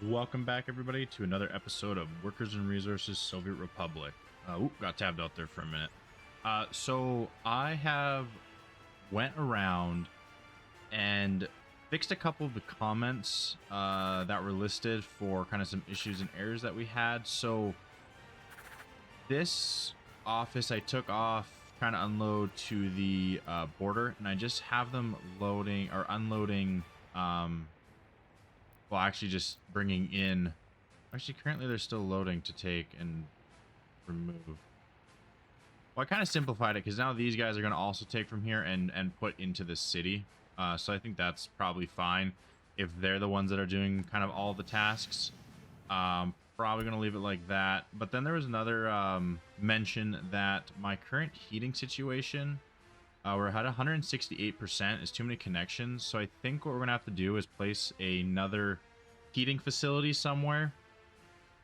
Welcome back, everybody, to another episode of Workers and Resources Soviet Republic. Got tabbed out there for a minute. So I have went around and fixed a couple of the comments that were listed for kind of some issues and errors that we had. So this office I took off trying to unload to the border, and I just have them loading or unloading. Well, actually, just bringing in. Actually, currently they're still loading to take and remove. Well, I kind of simplified it because now these guys are going to also take from here and put into the city. So I think that's probably fine if they're the ones that are doing kind of all the tasks. Probably going to leave it like that. But then there was another mention that my current heating situation, we're at 168%, is too many connections. So I think what we're going to have to do is place another heating facility somewhere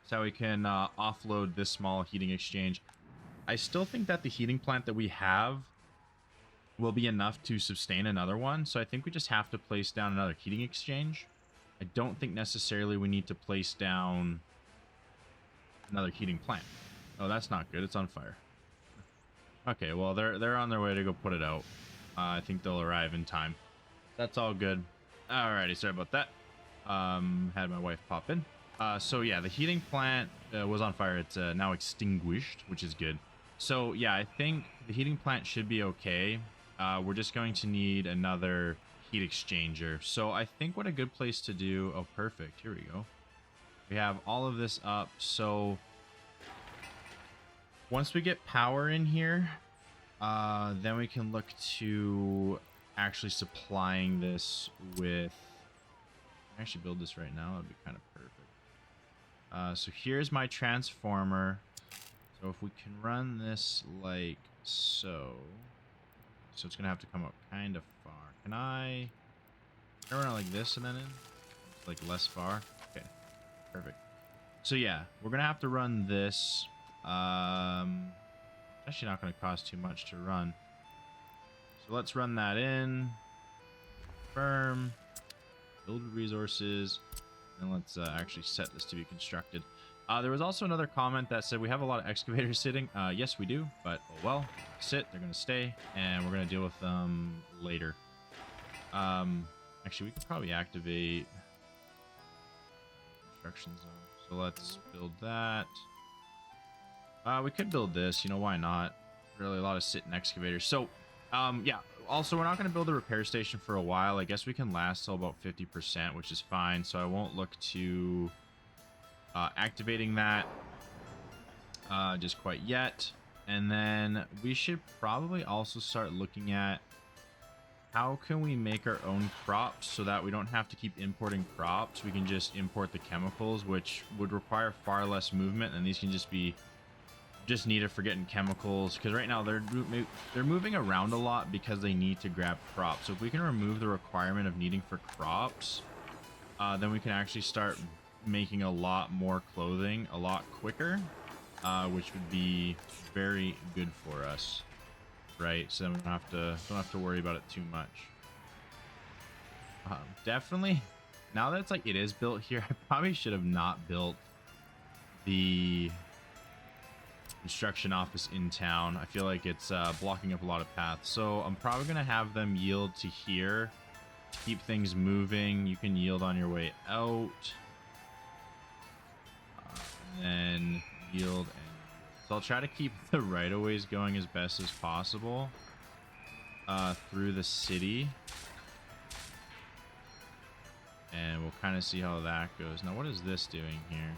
so we can offload this small heating exchange. I still think that the heating plant that we have will be enough to sustain another one. So I think we just have to place down another heating exchange. I don't think necessarily we need to place down another heating plant. Oh, that's not good. It's on fire. Okay, well, they're on their way to go put it out. I think they'll arrive in time. That's all good. Alrighty, sorry about that. Had my wife pop in. So yeah, the heating plant was on fire. It's now extinguished, which is good. So yeah, I think the heating plant should be okay. We're just going to need another heat exchanger. So I think what a good place to do... Oh, perfect. Here we go. We have all of this up. So once we get power in here, then we can look to actually supplying this with... I actually build this right now. That'd be kind of perfect. So here's my transformer. So if we can run this like so. So it's going to have to come up kind of far. Can I run it like this and then in? It's like less far. Okay, perfect. So yeah, we're going to have to run this. Actually not going to cost too much to run. So let's run that in. Confirm. Build resources. And let's actually set this to be constructed. There was also another comment that said we have a lot of excavators sitting. Yes, we do, but oh well. Sit, they're going to stay, and we're going to deal with them later. Actually, we could probably activate construction zone. So let's build that. We could build this, you know, why not? Really a lot of sitting excavators. So, yeah, also we're not going to build a repair station for a while. I guess we can last till about 50%, which is fine. So I won't look to activating that just quite yet. And then we should probably also start looking at how can we make our own crops so that we don't have to keep importing crops. We can just import the chemicals, which would require far less movement, and these can just be needed for getting chemicals, because right now they're moving around a lot because they need to grab crops. So if we can remove the requirement of needing for crops, then we can actually start making a lot more clothing a lot quicker, which would be very good for us, right? So then we don't have to worry about it too much. Definitely, now that it's like it is built here, I probably should have not built the construction office in town. I feel like it's blocking up a lot of paths. So I'm probably going to have them yield to here to keep things moving. You can yield on your way out. And then yield. So I'll try to keep the right-of-ways going as best as possible through the city. And we'll kind of see how that goes. Now, what is this doing here?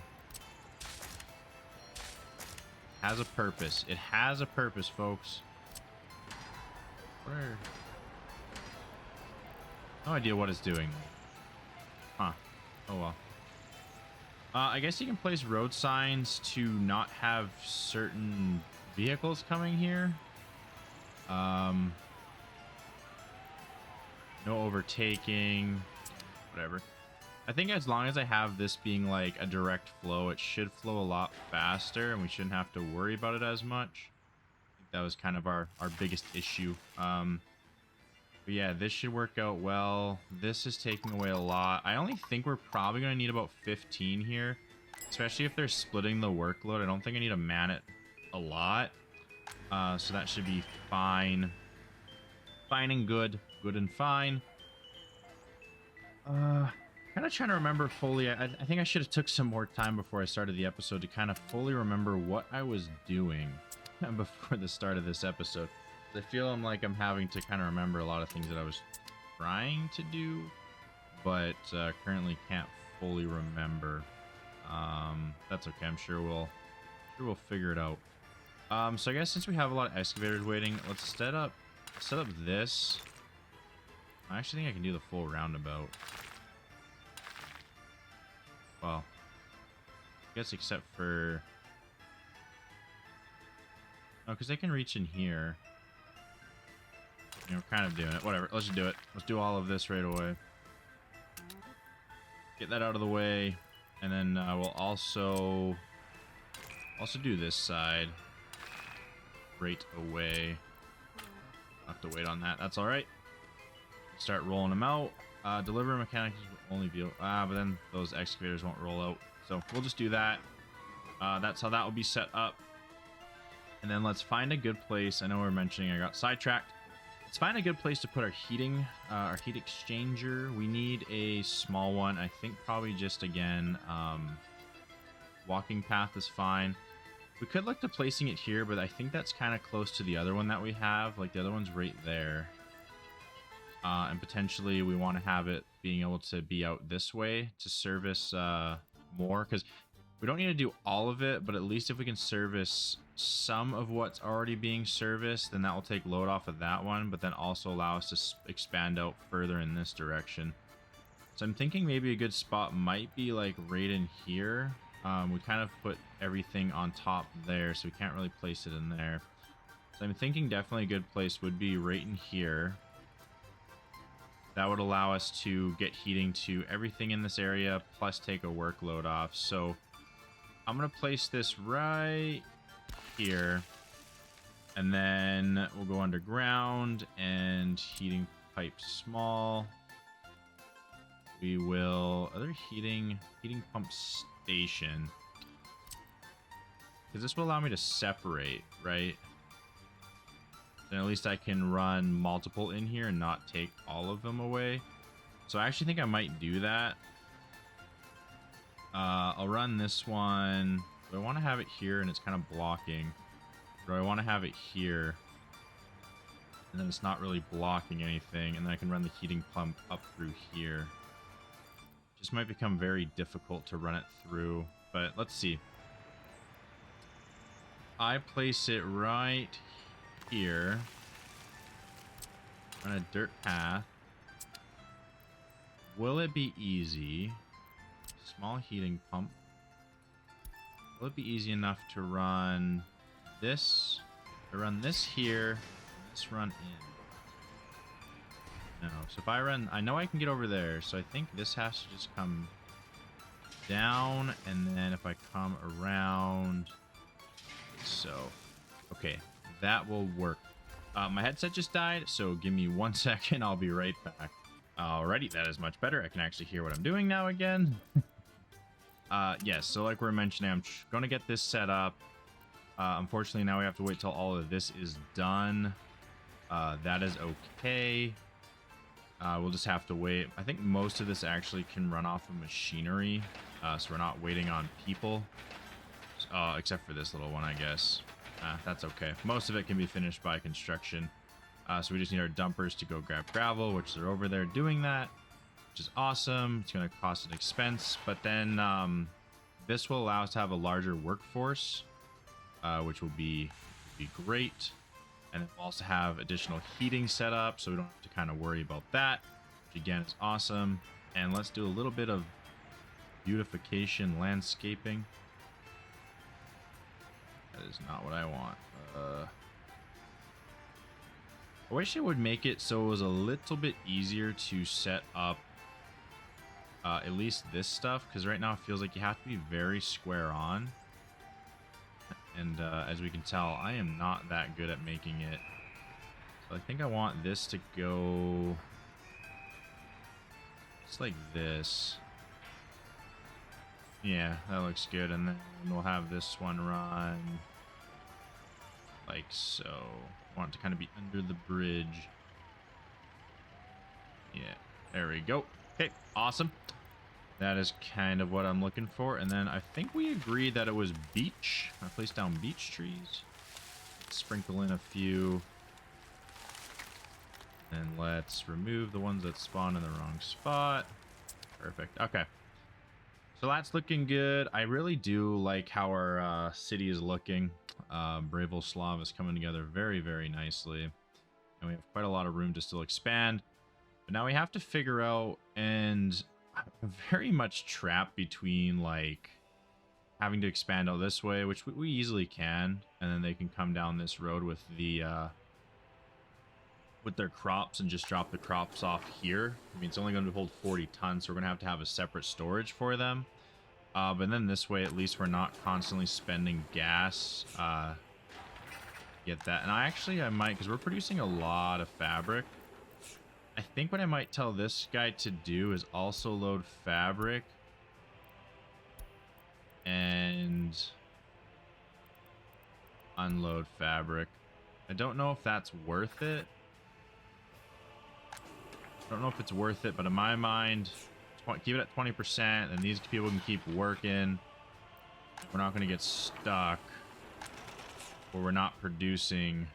Has a purpose. It has a purpose, folks. Where? No idea what it's doing. Huh. Oh well. I guess you can place road signs to not have certain vehicles coming here. No overtaking. Whatever. I think as long as I have this being like a direct flow, it should flow a lot faster and we shouldn't have to worry about it as much. I think that was kind of our biggest issue. But yeah, this should work out well. This is taking away a lot. I only think we're probably going to need about 15 here, especially if they're splitting the workload. I don't think I need to man it a lot. So that should be fine. Fine and good. Good and fine. Kind of trying to remember fully. I think I should have took some more time before I started the episode to kind of fully remember what I was doing before the start of this episode. I feel like I'm having to kind of remember a lot of things that I was trying to do, but currently can't fully remember. That's okay. I'm sure we'll figure it out. So I guess since we have a lot of excavators waiting, let's set up this. I actually think I can do the full roundabout. Well, I guess except for... Oh, because they can reach in here. You know, we're kind of doing it. Whatever, let's just do it. Let's do all of this right away. Get that out of the way. And then we'll also do this side right away. I'll have to wait on that. That's all right. Start rolling them out. Deliver mechanics will only view. But then those excavators won't roll out. So we'll just do that. That's how that will be set up. And then let's find a good place. I know we're mentioning I got sidetracked. Let's find a good place to put our heating, our heat exchanger. We need a small one. I think probably just, again, walking path is fine. We could look to placing it here, but I think that's kind of close to the other one that we have. Like, the other one's right there. And potentially we want to have it being able to be out this way to service more, because we don't need to do all of it, but at least if we can service some of what's already being serviced, then that will take load off of that one, but then also allow us to expand out further in this direction. So I'm thinking maybe a good spot might be like right in here. We kind of put everything on top there, so we can't really place it in there. So I'm thinking definitely a good place would be right in here. That would allow us to get heating to everything in this area, plus take a workload off. So I'm going to place this right here, and then we'll go underground and heating pipe small. We will other heating pump station, because this will allow me to separate, right? Then at least I can run multiple in here and not take all of them away. So I actually think I might do that. I'll run this one. Do I want to have it here and it's kind of blocking? Or do I want to have it here and then it's not really blocking anything, and then I can run the heating pump up through here? Just might become very difficult to run it through, but let's see. I place it right here on a dirt path. Will it be easy? Small heating pump. Will it be easy enough to run this? To run this here, and this run in. No, so if I run, I know I can get over there, so I think this has to just come down, and then if I come around, so, okay, that will work. My headset just died, so give me 1 second, I'll be right back. Alrighty, that is much better. I can actually hear what I'm doing now again. Yes, so like we were mentioning, I'm going to get this set up. Unfortunately, now we have to wait till all of this is done. That is okay. We'll just have to wait. I think most of this actually can run off of machinery, so we're not waiting on people. Except for this little one, I guess. That's okay. Most of it can be finished by construction. So we just need our dumpers to go grab gravel, which they're over there doing that, which is awesome. It's going to cost an expense, but then this will allow us to have a larger workforce, which will be great. And then we'll also have additional heating set up, so we don't have to kind of worry about that, which again is awesome. And let's do a little bit of beautification landscaping. That is not what I want. I wish it would make it so it was a little bit easier to set up at least this stuff, because right now it feels like you have to be very square on. And as we can tell, I am not that good at making it I think I want this to go just like this. Yeah, that looks good. And then we'll have this one run like so. I want it to kind of be under the bridge. Yeah, there we go. Okay, awesome. That is kind of what I'm looking for. And then I think we agreed that it was beech. I placed down beech trees. Sprinkle in a few. And let's remove the ones that spawn in the wrong spot. Perfect. Okay. So that's looking good. I really do like how our city is looking. Bravoslav is coming together very, very nicely. And we have quite a lot of room to still expand. But now we have to figure out, and I'm very much trapped between like having to expand out this way, which we easily can, and then they can come down this road with the with their crops and just drop the crops off here. I mean, it's only going to hold 40 tons, so we're going to have a separate storage for them. But then this way, at least we're not constantly spending gas. Get that. And I might, because we're producing a lot of fabric. I think what I might tell this guy to do is also load fabric and unload fabric. I don't know if that's worth it. I don't know if it's worth it, but in my mind, keep it at 20%, and these people can keep working. We're not going to get stuck where we're not producing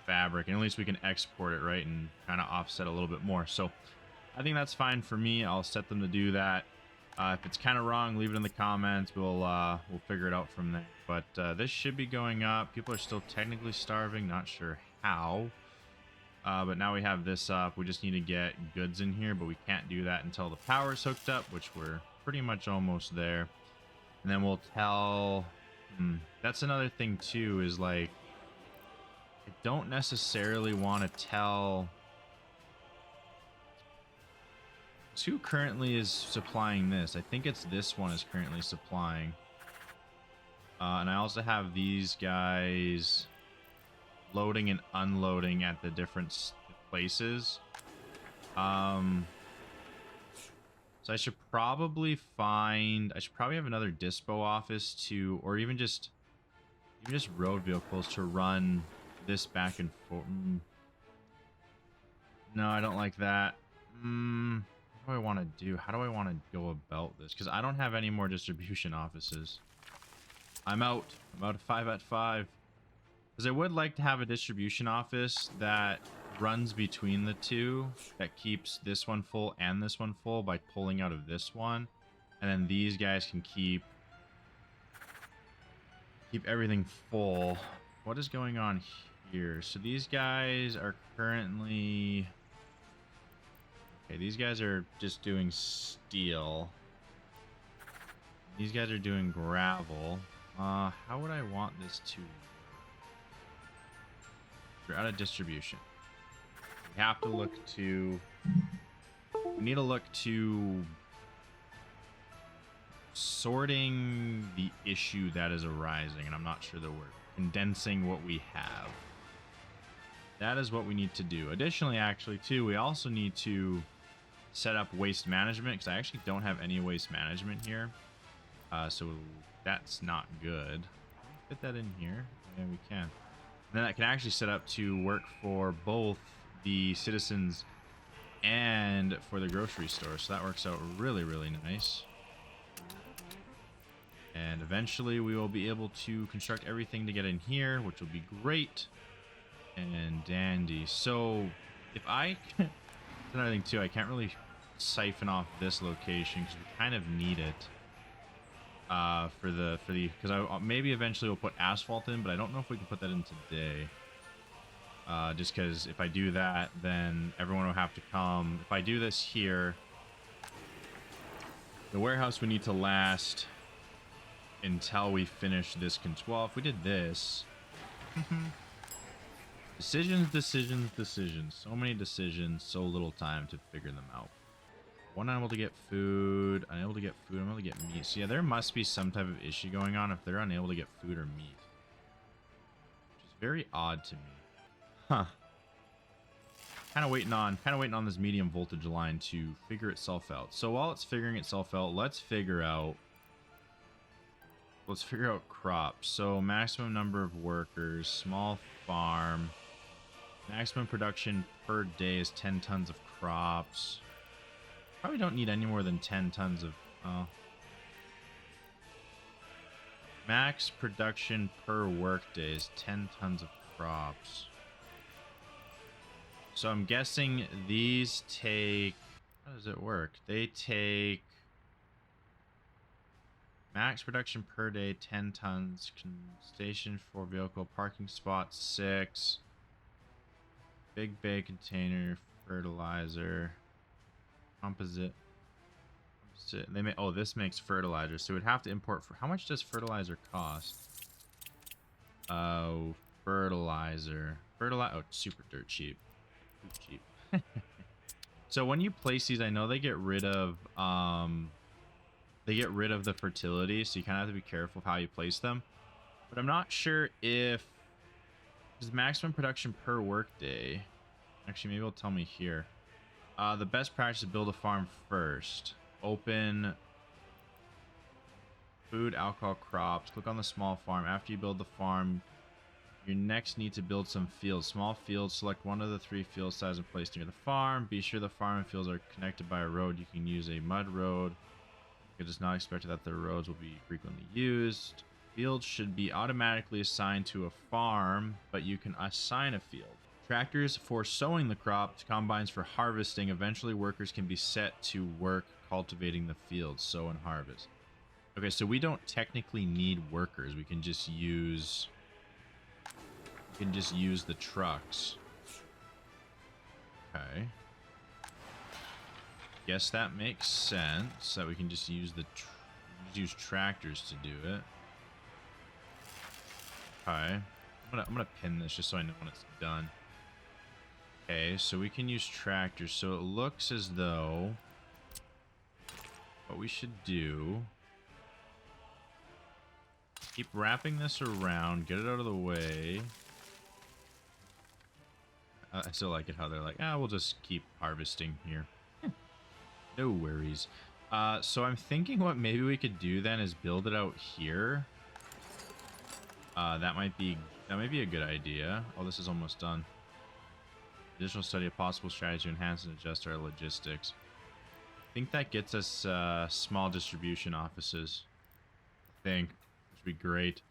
fabric, and at least we can export it, right, and kind of offset a little bit more. So I think that's fine for me. I'll set them to do that. If it's kind of wrong, leave it in the comments. We'll figure it out from there. But this should be going up. People are still technically starving, not sure how. But now we have this up. We just need to get goods in here, but we can't do that until the power's hooked up, which we're pretty much almost there. And then we'll tell... that's another thing, too, is like... I don't necessarily want to tell... Who currently is supplying this? I think it's this one is currently supplying. And I also have these guys... loading and unloading at the different places. So I should probably have another dispo office to, or even just road vehicles to run this back and forth. No, I don't like that. What do I want to do? How do I want to go about this? Because I don't have any more distribution offices. I'm out. I'm out of 5 at 5. Because I would like to have a distribution office that runs between the two, that keeps this one full and this one full by pulling out of this one. And then these guys can keep everything full. What is going on here? So these guys are currently... Okay, these guys are just doing steel. These guys are doing gravel. How would I want this to... We're out of distribution. We have to look to... We need to look to... sorting the issue that is arising, and I'm not sure the word. Condensing what we have. That is what we need to do. Additionally, actually, too, we also need to set up waste management, because I actually don't have any waste management here. So that's not good. Fit that in here. Yeah, we can. And then I can actually set up to work for both the citizens and for the grocery store. So that works out really, really nice. And eventually we will be able to construct everything to get in here, which will be great and dandy. So if I... another thing too, I can't really siphon off this location because we kind of need it. Because I maybe eventually we'll put asphalt in, but I don't know if we can put that in today. Just because if I do that, then everyone will have to come. If I do this here, the warehouse would need to last until we finish this. Well, if we did this, decisions. So many decisions, so little time to figure them out. One, unable to get food, unable to get meat. So yeah, there must be some type of issue going on if they're unable to get food or meat, which is very odd to me. Huh. Kind of waiting on this medium voltage line to figure itself out. So while it's figuring itself out, let's figure out crops. So maximum number of workers, small farm, maximum production per day is 10 tons of crops. Probably don't need any more than 10 tons of max production per workday is 10 tons of crops. So I'm guessing these take, how does it work? They take max production per day, 10 tons, station 4 vehicle, parking spot 6, big bay container, fertilizer, composite. They may, oh, this makes fertilizer, so we'd have to import, for how much does fertilizer cost? Oh, fertilizer. Oh, super dirt cheap. Cheap. So when you place these, I know they get rid of the fertility, so you kind of have to be careful of how you place them. But I'm not sure if is maximum production per workday. Actually, maybe it'll tell me here. The best practice is build a farm first. Open food, alcohol, crops. Click on the small farm. After you build the farm, you next need to build some fields. Small fields, select one of the 3 field sizes and place near the farm. Be sure the farm and fields are connected by a road. You can use a mud road. It is not expected that the roads will be frequently used. Fields should be automatically assigned to a farm, but you can assign a field. Tractors for sowing the crops, combines for harvesting. Eventually, workers can be set to work cultivating the fields, sow and harvest. Okay, so we don't technically need workers. We can just use the trucks. Okay. Guess that makes sense, that we can just use use tractors to do it. Okay. I'm gonna pin this just so I know when it's done. Okay, so we can use tractors. So it looks as though what we should do, keep wrapping this around, get it out of the way. I still like it how they're like, we'll just keep harvesting here. No worries. So I'm thinking what maybe we could do then is build it out here. That might be a good idea. Oh, this is almost done. Additional study of possible strategy to enhance and adjust our logistics. I think that gets us small distribution offices. I think, which would be great.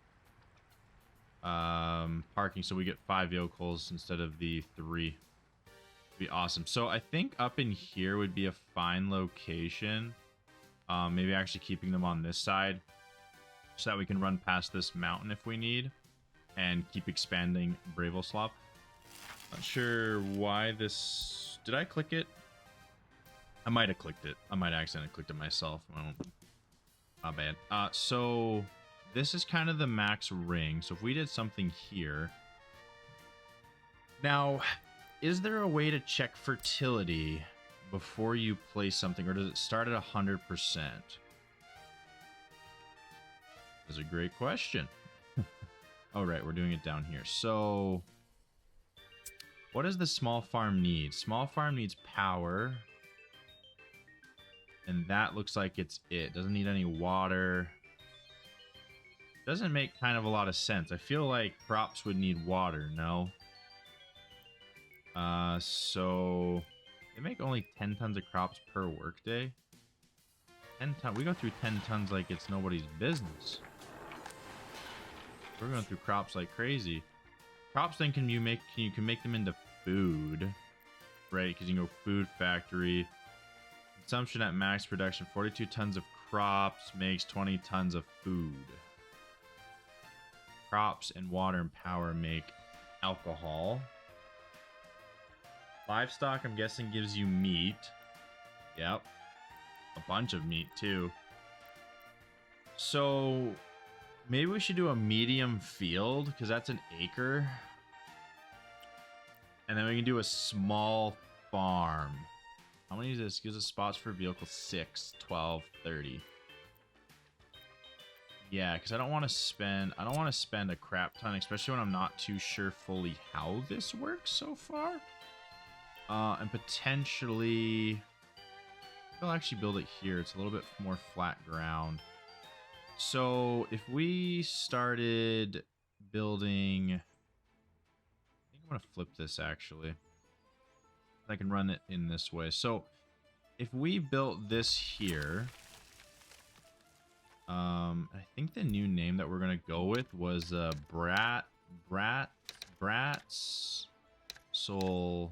Parking, so we get 5 vehicles instead of the 3. Be awesome. So I think up in here would be a fine location. Maybe actually keeping them on this side so that we can run past this mountain if we need and keep expanding Bravoslop. Not sure why this, did I click it? I might have clicked it. I might accidentally clicked it myself. Not bad. So this is kind of the max ring. So if we did something here. Now, is there a way to check fertility before you place something, or does it start at 100%? That's a great question. All right, we're doing it down here. So what does the small farm need? Small farm needs power. And that looks like it's it. Doesn't need any water. Doesn't make kind of a lot of sense. I feel like crops would need water, no? So they make only 10 tons of crops per workday. 10 tons. We go through 10 tons like it's nobody's business. We're going through crops like crazy. Crops then you can make them into food, right? Because you can go food factory. Consumption at max production, 42 tons of crops makes 20 tons of food. Crops and water and power make alcohol. Livestock, I'm guessing, gives you meat. Yep. A bunch of meat, too. So maybe we should do a medium field, because that's an acre. And then we can do a small farm. How many is this? Gives us spots for vehicle 6, 12, 30. Yeah, because I don't want to spend a crap ton, especially when I'm not too sure fully how this works so far. And potentially I'll actually build it here. It's a little bit more flat ground. So if we started building, I think I'm gonna flip this actually. I can run it in this way. So if we built this here, I think the new name that we're gonna go with was Bratz Solinski.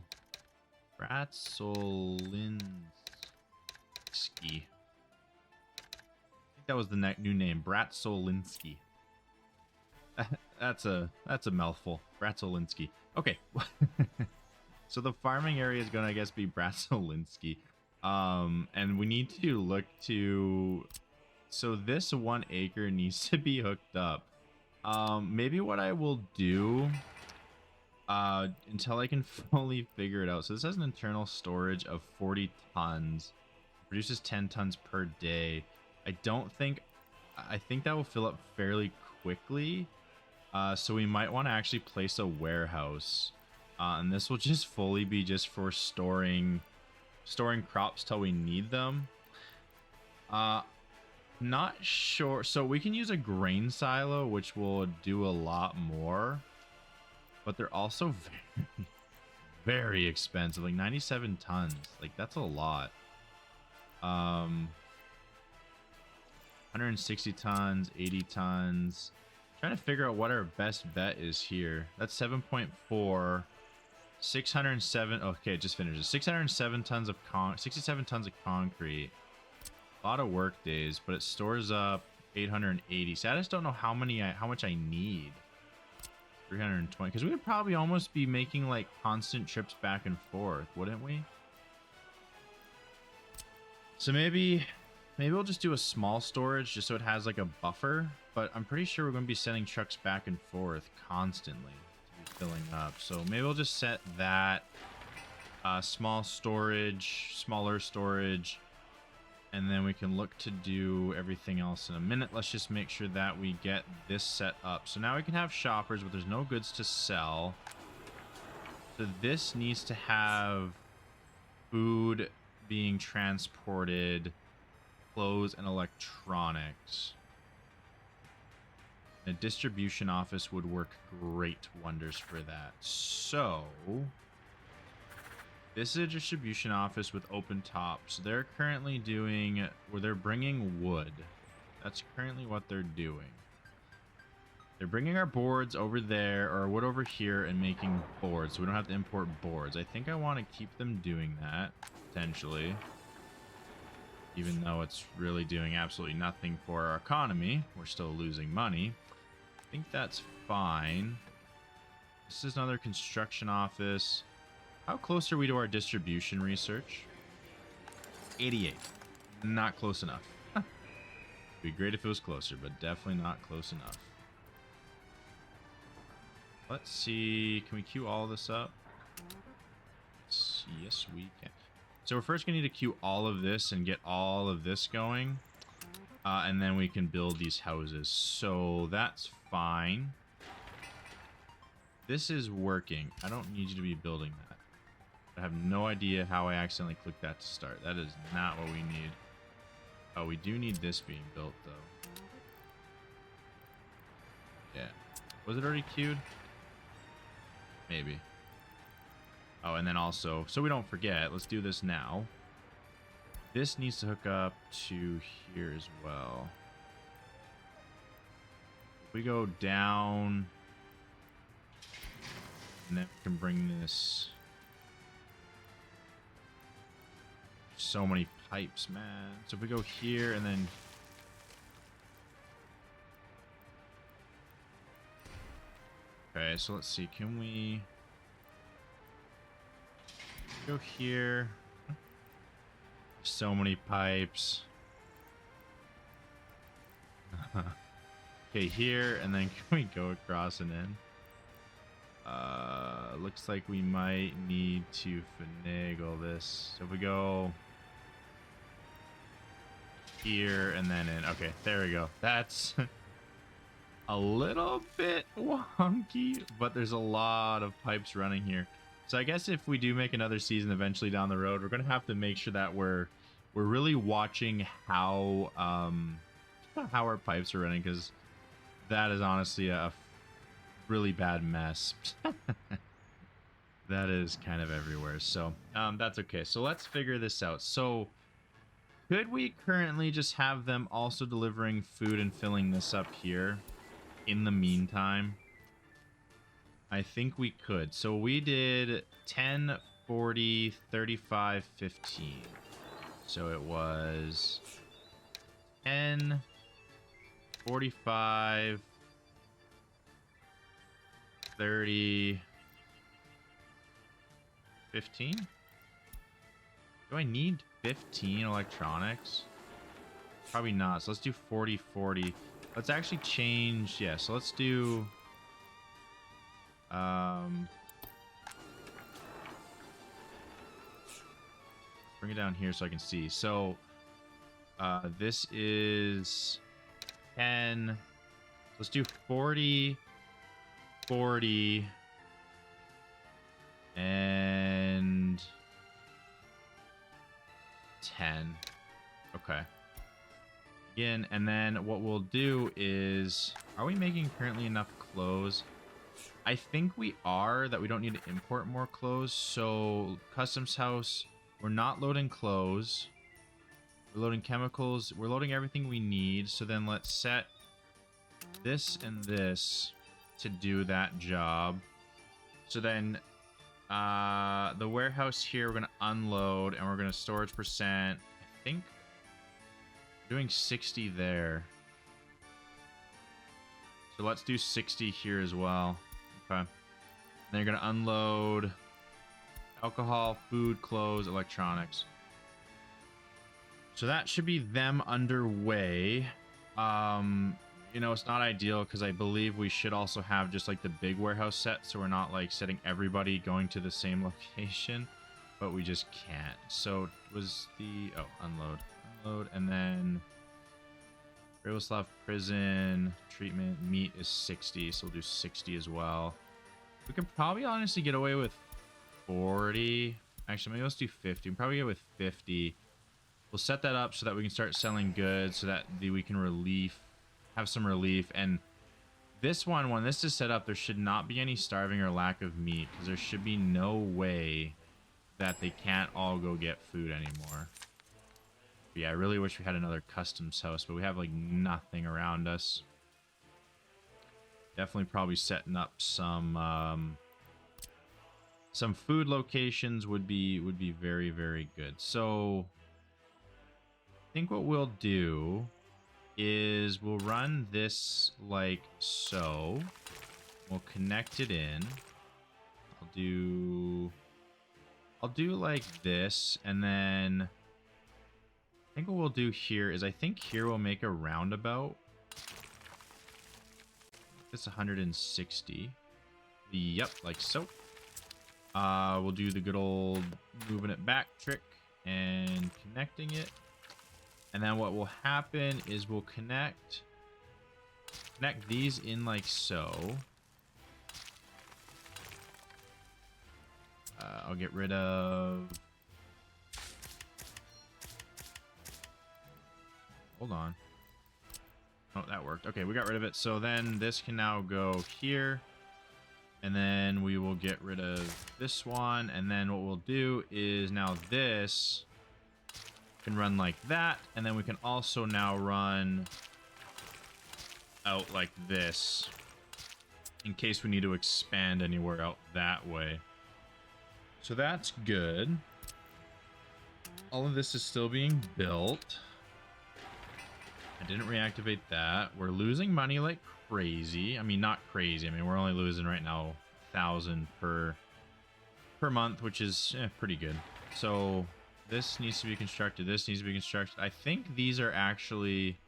I think that was the new name, Bratzolinski. That's a mouthful. Bratzolinski. Okay. So the farming area is gonna, I guess, be Bratzolinski. And we need to look to, so this 1 acre needs to be hooked up. Maybe what I will do until I can fully figure it out. So this has an internal storage of 40 tons. Produces 10 tons per day. I think that will fill up fairly quickly. So we might want to actually place a warehouse. And this will just fully be just for storing crops till we need them. Not sure. So we can use a grain silo, which will do a lot more. But they're also very, very expensive. Like 97 tons. Like that's a lot. 160 tons, 80 tons. Trying to figure out what our best bet is here. That's 7.4. 607. Okay, it just finishes. 607 tons of 67 tons of concrete. A lot of work days, but it stores up 880. So I just don't know how much I need. 320, because we would probably almost be making like constant trips back and forth, wouldn't we? So maybe we'll just do a small storage just so it has like a buffer, but I'm pretty sure we're going to be sending trucks back and forth constantly to be filling up. So maybe we'll just set that smaller storage, and then we can look to do everything else in a minute. Let's just make sure that we get this set up. So now we can have shoppers, but there's no goods to sell. So this needs to have food being transported, clothes, and electronics. A distribution office would work great wonders for that. So this is a distribution office with open tops. They're currently doing, where they're bringing wood. That's currently what they're doing. They're bringing our boards over there, or wood over here, and making boards, so we don't have to import boards. I think I want to keep them doing that, potentially. Even though it's really doing absolutely nothing for our economy. We're still losing money. I think that's fine. This is another construction office. How close are we to our distribution research? 88. Not close enough. It'd be great if it was closer, but definitely not close enough. Let's see. Can we queue all this up? Yes, we can. So we're first going to need to queue all of this and get all of this going. And then we can build these houses. So that's fine. This is working. I don't need you to be building that. I have no idea how I accidentally clicked that to start. That is not what we need. Oh, we do need this being built, though. Yeah. Was it already queued? Maybe. Oh, and then also, so we don't forget, let's do this now. This needs to hook up to here as well. If we go down, and then we can bring this. So many pipes, man. So if we go here and then okay, so let's see, can we go here? So many pipes. Okay, here, and then can we go across and in? Looks like we might need to finagle this. So if we go here and then in. Okay, there we go. That's a little bit wonky, but there's a lot of pipes running here. So I guess if we do make another season eventually down the road, we're gonna have to make sure that we're really watching how our pipes are running, because that is honestly a really bad mess. That is kind of everywhere. So that's okay. So let's figure this out. So could we currently just have them also delivering food and filling this up here in the meantime? I think we could. So we did 10, 40, 35, 15. So it was 10, 45, 30, 15? Do I need 15 electronics? Probably not. So let's do 40, 40. Let's actually change. Yeah, so let's do... bring it down here so I can see. So this is 10. Let's do 40, 40, and 10. Okay. Again, and then what we'll do is, are we making currently enough clothes? I think we are, that we don't need to import more clothes. So customs house, we're not loading clothes. We're loading chemicals. We're loading everything we need. So then let's set this and this to do that job. So then the warehouse here, we're going to unload, and we're going to storage percent. I think doing 60 there. So let's do 60 here as well. Okay. Then you're going to unload alcohol, food, clothes, electronics. So that should be them underway. You know, it's not ideal because I believe we should also have just like the big warehouse set, so we're not like setting everybody going to the same location, but we just can't. So it was the unload, and then Rayoslav prison treatment meat is 60, so we'll do 60 as well. We can probably honestly get away with 40. Actually, maybe let's do 50. We can probably get with 50. We'll set that up so that we can start selling goods, so that we can have some relief. And this one, when this is set up, there should not be any starving or lack of meat, because there should be no way that they can't all go get food anymore. But yeah, I really wish we had another customs house, but we have like nothing around us. Definitely probably setting up some food locations would be very, very good. So I think what we'll do is we'll run this like so. We'll connect it in. I'll do like this, and then I think what we'll do here is, I think here we'll make a roundabout. It's 160. Yep, like so. We'll do the good old moving it back trick and connecting it. And then what will happen is we'll connect these in like so. I'll get rid of... Hold on. Oh, that worked. Okay, we got rid of it. So then this can now go here. And then we will get rid of this one. And then what we'll do is now this can run like that. And then we can also now run out like this, in case we need to expand anywhere out that way. So that's good. All of this is still being built. I didn't reactivate that. We're losing money like crazy. I mean, not crazy. I mean, we're only losing right now 1,000 per month, which is pretty good. So this needs to be constructed. This needs to be constructed. I think these are actually...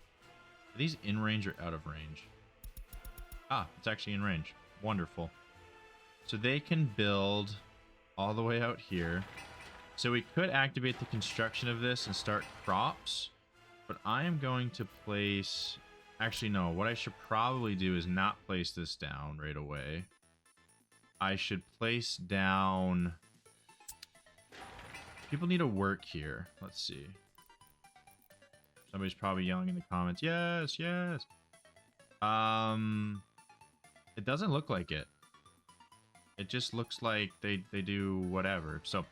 Are these in range or out of range? Ah, it's actually in range. Wonderful. So they can build all the way out here. So we could activate the construction of this and start crops. But I am going to place... Actually, no. What I should probably do is not place this down right away. I should place down... People need to work here. Let's see. Somebody's probably yelling in the comments. Yes, yes. It doesn't look like it. It just looks like they do whatever. So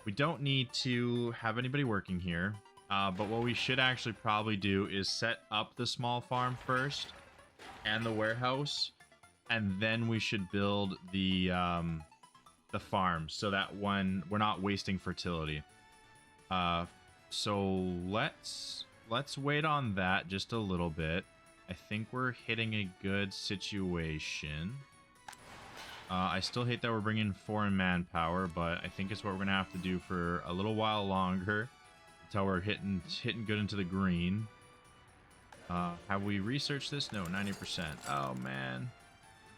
we don't need to have anybody working here. But what we should actually probably do is set up the small farm first and the warehouse, and then we should build the farm so that one we're not wasting fertility. So let's wait on that just a little bit. I think we're hitting a good situation. I still hate that we're bringing foreign manpower, but I think it's what we're gonna have to do for a little while longer until we're hitting good into the green. Have we researched this? No, 90%. Oh man.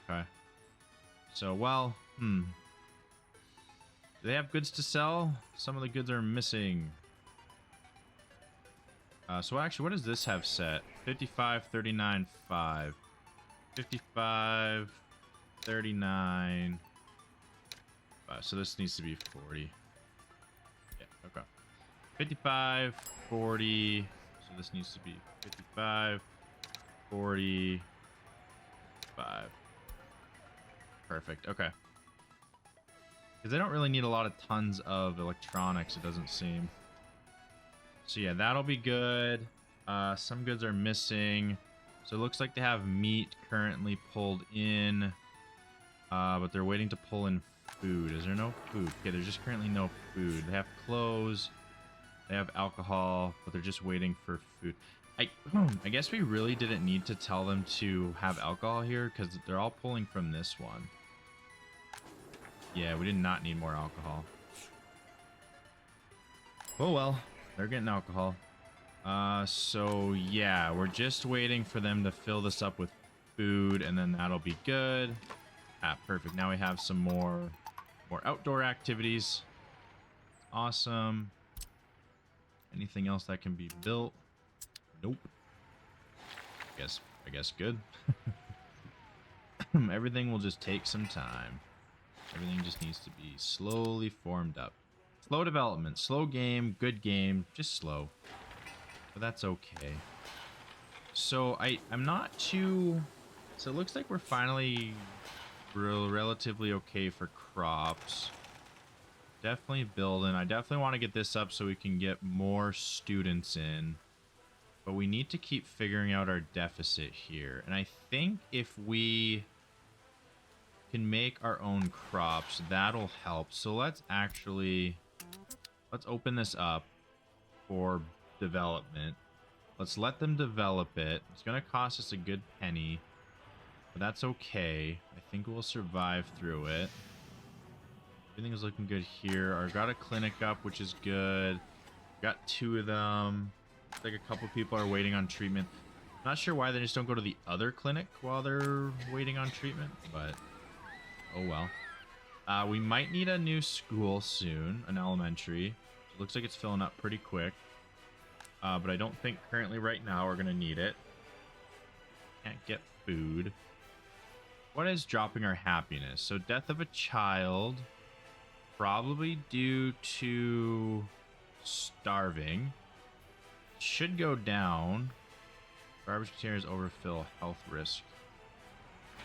Okay. So well, do they have goods to sell? Some of the goods are missing. So actually, what does this have set? 55, 39, 5. 55, 39. So this needs to be 40. Yeah, okay. 55, 40. So this needs to be 55, 40, 5. Perfect, okay. Because they don't really need a lot of tons of electronics, it doesn't seem. So yeah, that'll be good. Some goods are missing. So it looks like they have meat currently pulled in. But they're waiting to pull in food. Is there no food? Okay, there's just currently no food. They have clothes. They have alcohol, but they're just waiting for food. I guess we really didn't need to tell them to have alcohol here because they're all pulling from this one. Yeah, we did not need more alcohol. Oh well, they're getting alcohol. So yeah, we're just waiting for them to fill this up with food, and then that'll be good. Ah, perfect. Now we have some more outdoor activities. Awesome. Anything else that can be built? Nope. I guess good. Everything will just take some time. Everything just needs to be slowly formed up. Slow development, slow game, good game, just slow. But that's okay. So I'm not too... So it looks like we're finally relatively okay for crops. Definitely building. I definitely want to get this up so we can get more students in. But we need to keep figuring out our deficit here. And I think if we can make our own crops, that'll help. So let's open this up for development. Let's let them develop it. It's going to cost us a good penny, but that's okay. I think we'll survive through it. Everything is looking good here. I got a clinic up, which is good. Got 2 of them. Looks like a couple people are waiting on treatment. Not sure why they just don't go to the other clinic while they're waiting on treatment, but oh well. We might need a new school soon, an elementary. It looks like it's filling up pretty quick. But I don't think currently right now we're going to need it. Can't get food. What is dropping our happiness? So death of a child, probably due to starving. Should go down. Garbage containers overfill, health risk.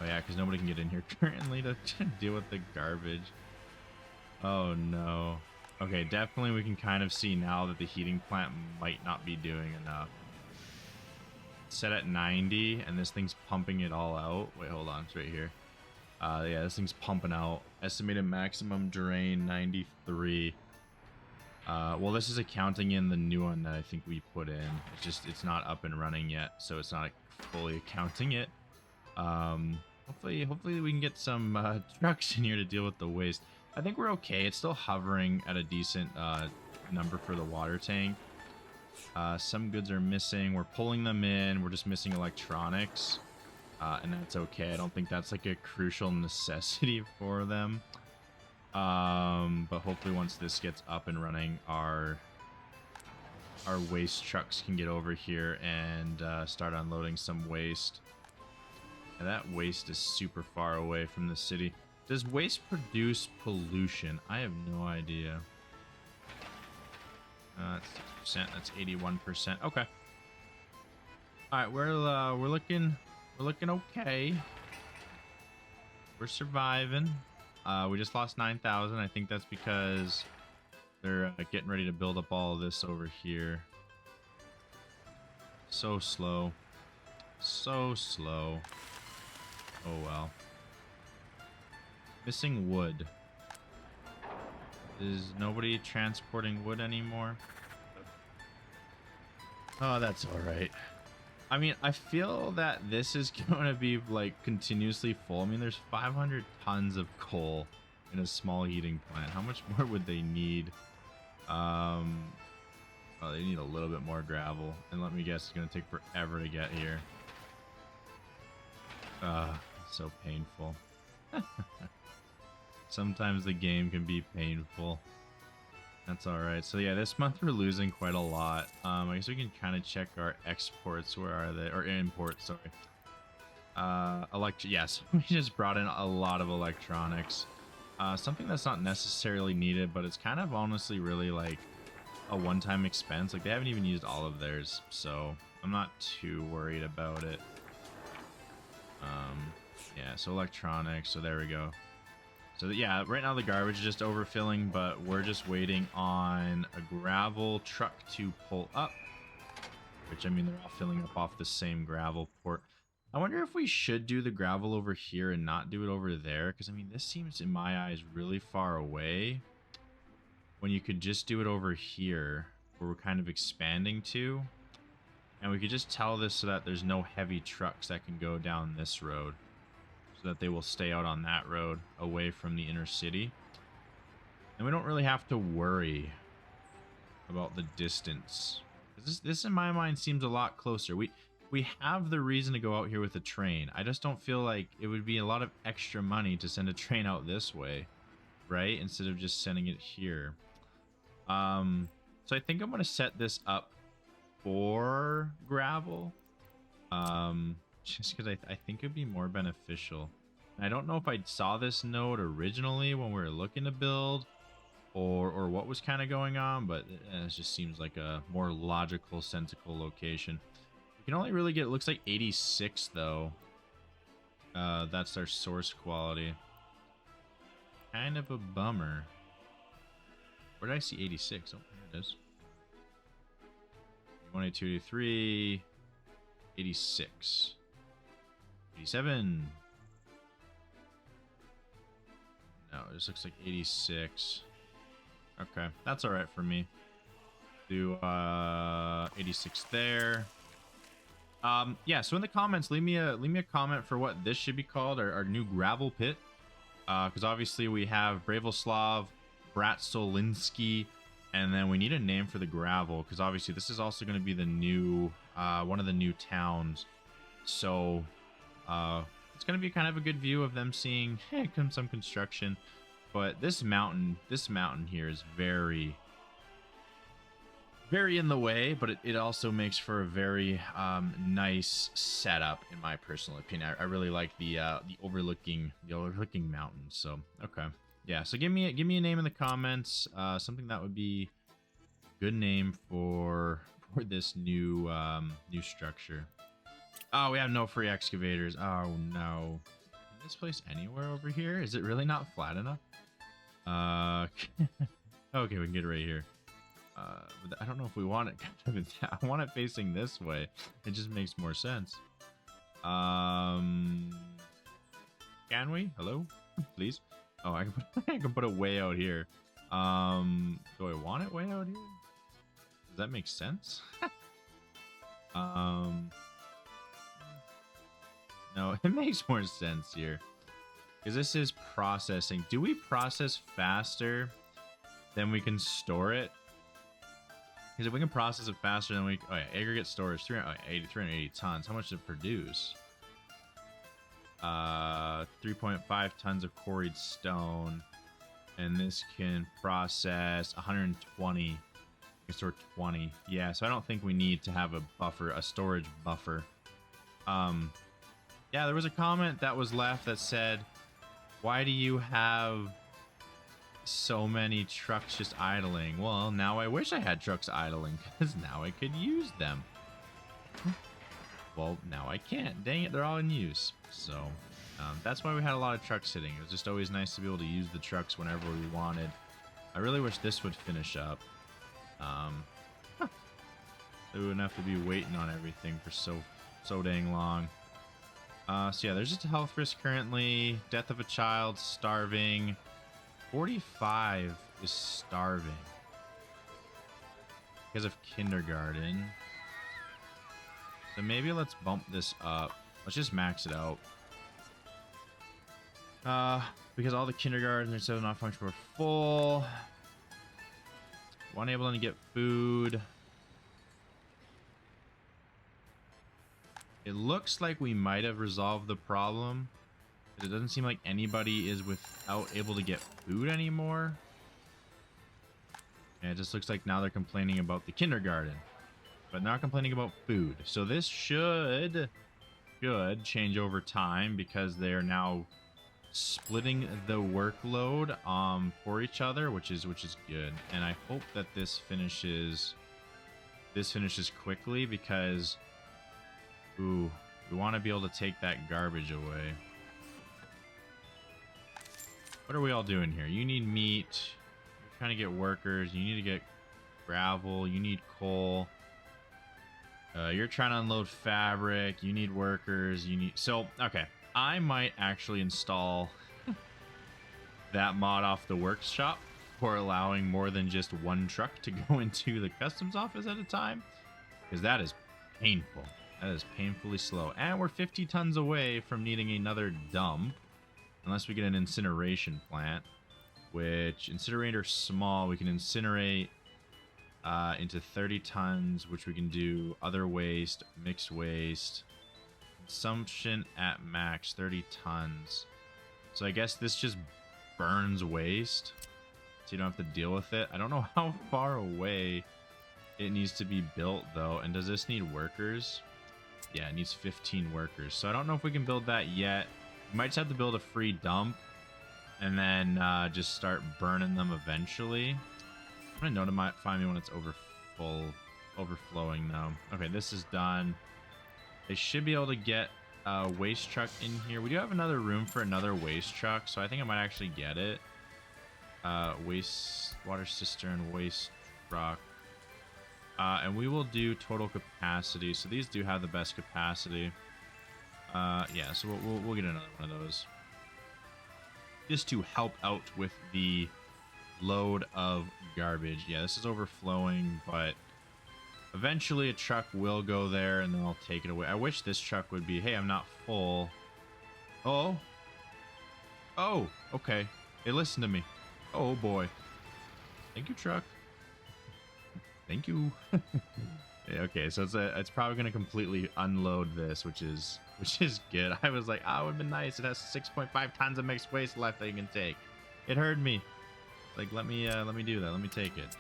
Oh yeah, because nobody can get in here currently to deal with the garbage. Oh no. Okay, definitely we can kind of see now that the heating plant might not be doing enough. Set at 90, and this thing's pumping it all out. Wait, hold on, it's right here. Yeah, this thing's pumping out. Estimated maximum drain, 93. Well, this is accounting in the new one that I think we put in. It's not up and running yet, so it's not fully accounting it. Hopefully we can get some trucks in here to deal with the waste. I think we're okay. It's still hovering at a decent number for the water tank. Some goods are missing. We're pulling them in. We're just missing electronics. And that's okay. I don't think that's like a crucial necessity for them. But hopefully once this gets up and running, our our waste trucks can get over here and start unloading some waste. And that waste is super far away from the city. Does waste produce pollution? I have no idea. That's 6%. That's 81%. Okay. All right, we're looking okay. We're surviving. We just lost 9,000. I think that's because they're getting ready to build up all of this over here. So slow. So slow. Oh well. Missing wood. Is nobody transporting wood anymore? Oh, that's all right. I mean, I feel that this is going to be like continuously full. I mean, there's 500 tons of coal in a small heating plant. How much more would they need? Well, they need a little bit more gravel. And let me guess, it's going to take forever to get here. It's so painful. Sometimes the game can be painful. That's all right. So yeah, this month we're losing quite a lot. I guess we can kind of check our exports. Where are they? Or imports, sorry. Yes, we just brought in a lot of electronics. Something that's not necessarily needed, but it's kind of honestly really like a one-time expense. Like they haven't even used all of theirs, so I'm not too worried about it. Yeah, so electronics. So there we go. So yeah, right now the garbage is just overfilling, but we're just waiting on a gravel truck to pull up. Which, I mean, they're all filling up off the same gravel port. I wonder if we should do the gravel over here and not do it over there. Because, I mean, this seems, in my eyes, really far away. When you could just do it over here, where we're kind of expanding to. And we could just tell this so that there's no heavy trucks that can go down this road. So that they will stay out on that road away from the inner city. And we don't really have to worry about the distance. This in my mind seems a lot closer. We have the reason to go out here with a train. I just don't feel like it would be a lot of extra money to send a train out this way, right? Instead of just sending it here. So I think I'm going to set this up for gravel. Just because I think it'd be more beneficial. And I don't know if I saw this node originally when we were looking to build or what was kind of going on, but it just seems like a more logical, sensical location. We can only really get, it looks like 86 though. That's our source quality. Kind of a bummer. Where did I see 86? Oh, here it is. 182, 3, 86. 87. No, it just looks like 86. Okay, that's all right for me. Do 86 there. Yeah, so in the comments, leave me a comment for what this should be called, our new gravel pit. Because obviously we have Bravoslav, Bratsolinski, and then we need a name for the gravel, because obviously this is also going to be the new one of the new towns. So it's going to be kind of a good view of them seeing some construction. But this mountain here is very in the way, but it also makes for a very nice setup, in my personal opinion. I really like the overlooking mountains. So okay, yeah. So give me a name in the comments. Something that would be a good name for this new structure. Oh, we have no free excavators. Oh no. Is this place anywhere over here? Is it really not flat enough? Okay, we can get it right here. But I don't know if we want it. I want it facing this way. It just makes more sense. Can we? Hello? Please? Oh, I can put it way out here. Do I want it way out here? Does that make sense? No, it makes more sense here. Because this is processing. Do we process faster than we can store it? Because if we can process it faster than we... Oh yeah, aggregate storage, 380 tons. How much does it produce? 3.5 tons of quarried stone. And this can process 120. Store 20. Yeah, so I don't think we need to have a buffer, a storage buffer. Yeah, there was a comment that was left that said, why do you have so many trucks just idling? Well, now I wish I had trucks idling, because now I could use them. Well, now I can't. Dang it, they're all in use. So that's why we had a lot of trucks sitting. It was just always nice to be able to use the trucks whenever we wanted. I really wish this would finish up. We wouldn't have to be waiting on everything for so dang long. So yeah, there's just a health risk currently. Death of a child, starving. 45 is starving because of kindergarten. So maybe let's bump this up. Let's just max it out. Because all the kindergartens are still not functional, we're full. Unable to get food. It looks like we might have resolved the problem. But it doesn't seem like anybody is able to get food anymore. And it just looks like now they're complaining about the kindergarten, but not complaining about food. So this should change over time because they're now splitting the workload for each other, which is good. And I hope that this finishes quickly because we want to be able to take that garbage away. What are we all doing here? You need meat. You're trying to get workers. You need to get gravel. You need coal. You're trying to unload fabric. You need workers. Okay. I might actually install that mod off the workshop for allowing more than just one truck to go into the customs office at a time, because that is painful. That is painfully slow. And we're 50 tons away from needing another dump, unless we get an incineration plant, which incinerator small. We can incinerate into 30 tons, which we can do other waste, mixed waste. Consumption at max 30 tons. So I guess this just burns waste, so you don't have to deal with it. I don't know how far away it needs to be built though. And does this need workers? Yeah, it needs 15 workers. So I don't know if we can build that yet. We might just have to build a free dump and then just start burning them eventually. I'm gonna notify me when it's overflowing though. Okay, this is done. They should be able to get a waste truck in here. We do have another room for another waste truck, so I think I might actually get it. Waste water cistern, waste truck. And we will do total capacity. So these do have the best capacity. Yeah, so we'll get another one of those. Just to help out with the load of garbage. Yeah, this is overflowing, but eventually a truck will go there and then I'll take it away. I wish this truck would be, hey, I'm not full. Oh, okay. Hey, listen to me. Oh boy. Thank you, truck. Thank you. Yeah, okay, so it's probably gonna completely unload this, which is good. I was like, oh, it would have been nice. It has 6.5 tons of mixed waste left that you can take. It heard me. Like, let me do that. Let me take it.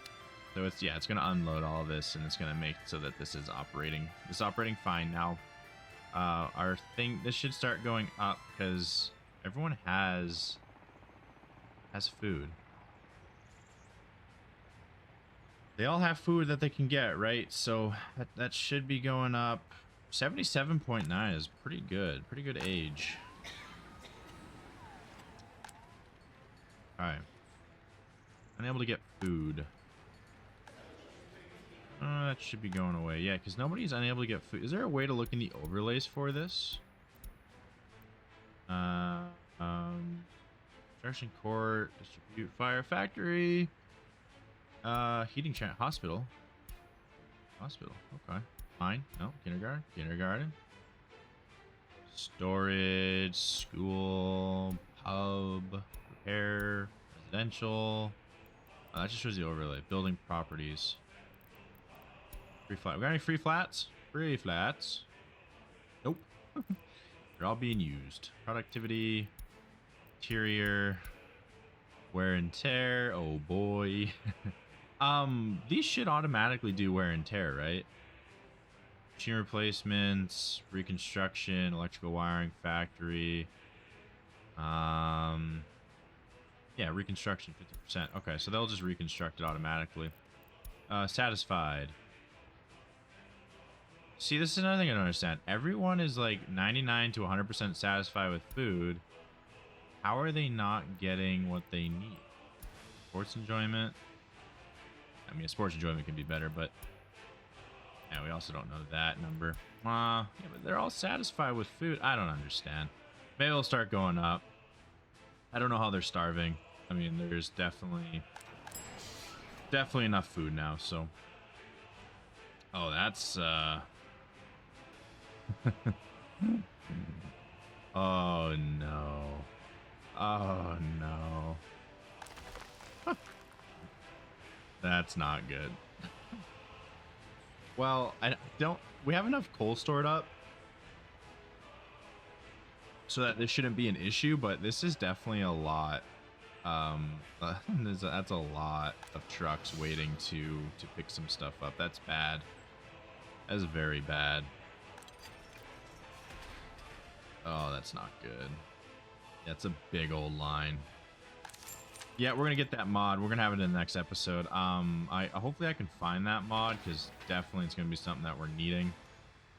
So it's gonna unload all of this, and it's gonna make so that this is operating. It's operating fine now. This should start going up because everyone has food. They all have food that they can get, right? So that should be going up. 77.9 is pretty good. Pretty good age. Alright. Unable to get food. That should be going away. Yeah, because nobody's unable to get food. Is there a way to look in the overlays for this? Construction court, distribute, fire factory. Heating chat, hospital. Okay. Fine. No, kindergarten. Storage, school, pub, repair, residential. That just shows the overlay. Building properties. Free flat. We got any free flats? Free flats. Nope. They're all being used. Productivity, interior, wear and tear. Oh boy. These should automatically do wear and tear, right? Machine replacements, reconstruction, electrical wiring, factory. Um, yeah, reconstruction 50%. Okay, so they'll just reconstruct it automatically. Satisfied. See, this is another thing I don't understand. Everyone is like 99 to 100% satisfied with food. How are they not getting what they need? Sports enjoyment. I mean, sports enjoyment can be better, but yeah, we also don't know that number. Yeah, but they're all satisfied with food. I don't understand. Maybe they'll start going up. I don't know how they're starving. I mean, there's definitely enough food now, so. Oh, that's oh no. Oh no. That's not good. Well, I don't. We have enough coal stored up so that this shouldn't be an issue, but this is definitely a lot. That's a lot of trucks waiting to pick some stuff up. That's bad. That's very bad. Oh, that's not good. That's a big old line. Yeah, we're gonna get that mod. We're gonna have it in the next episode. Hopefully I can find that mod, because definitely it's gonna be something that we're needing.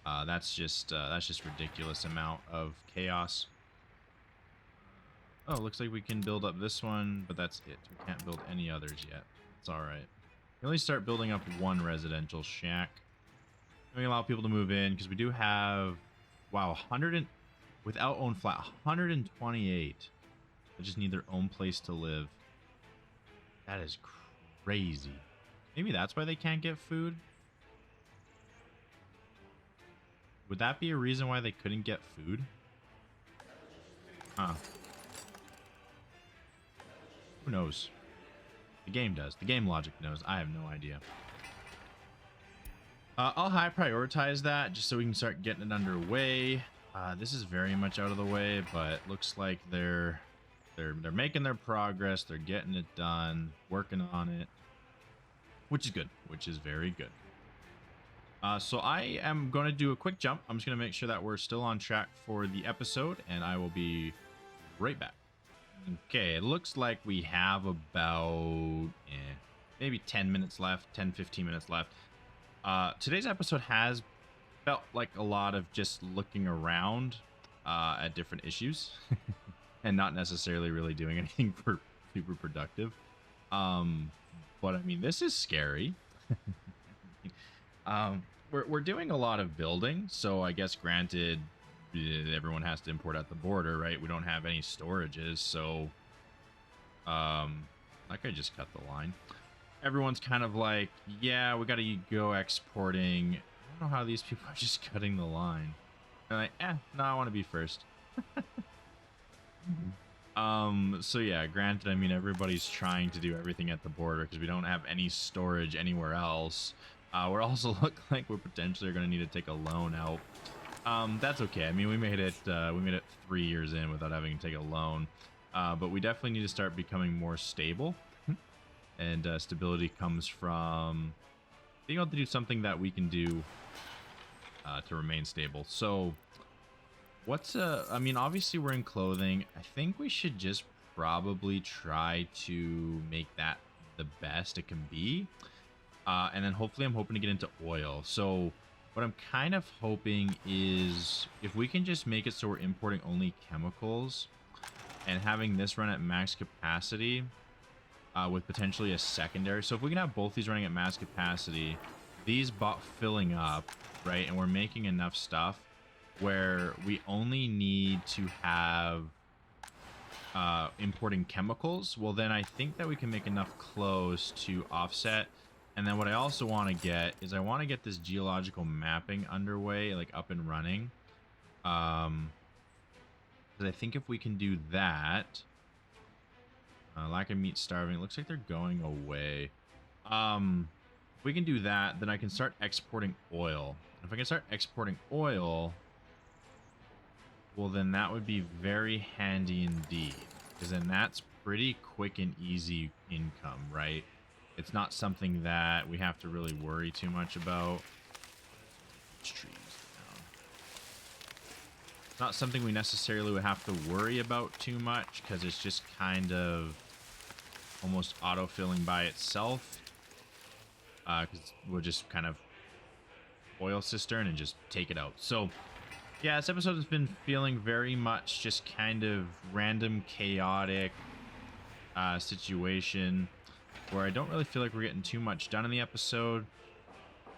That's just ridiculous amount of chaos. Oh, looks like we can build up this one, but that's it. We can't build any others yet. It's all right. We only start building up one residential shack. We allow people to move in, because we do have, wow, 100 and without own flat 128. They just need their own place to live. That is crazy. Maybe that's why they can't get food. Would that be a reason why they couldn't get food? Huh. Who knows? The game does. The game logic knows. I have no idea. I'll high prioritize that just so we can start getting it underway. This is very much out of the way, but looks like they're making their progress. They're getting it done, working on it, which is good, which is very good. So I am going to do a quick jump. I'm just going to make sure that we're still on track for the episode, and I will be right back. Okay, it looks like we have about maybe 10 minutes left, 10-15 minutes left. Today's episode has felt like a lot of just looking around at different issues and not necessarily really doing anything for super productive. But I mean, this is scary. We're doing a lot of building, so I guess granted everyone has to import at the border, right? We don't have any storages, so I could just cut the line. Everyone's kind of like, yeah, we gotta go exporting. I don't know how these people are just cutting the line. They're like, no, I want to be first. So yeah, granted, I mean, everybody's trying to do everything at the border because we don't have any storage anywhere else. We're also look like we're potentially going to need to take a loan out. That's okay. I mean, we made it 3 years in without having to take a loan. But we definitely need to start becoming more stable. And stability comes from being able to do something that we can do to remain stable. So I mean, obviously we're in clothing. I think we should just probably try to make that the best it can be. And then hopefully I'm hoping to get into oil. So what I'm kind of hoping is if we can just make it so we're importing only chemicals and having this run at max capacity with potentially a secondary. So if we can have both these running at max capacity, these filling up, right? And we're making enough stuff where we only need to have importing chemicals. Well, then I think that we can make enough clothes to offset. And then what I also want to get is I want to get this geological mapping underway, like up and running. Because I think if we can do that, lack of meat, starving, it looks like they're going away. If we can do that, then I can start exporting oil. If I can start exporting oil, well, then that would be very handy indeed. Because then that's pretty quick and easy income, right? It's not something that we have to really worry too much about. Trees down. It's not something we necessarily would have to worry about too much because it's just kind of almost auto-filling by itself. Because we'll just kind of oil cistern and just take it out. So yeah, this episode has been feeling very much just kind of random, chaotic situation where I don't really feel like we're getting too much done in the episode.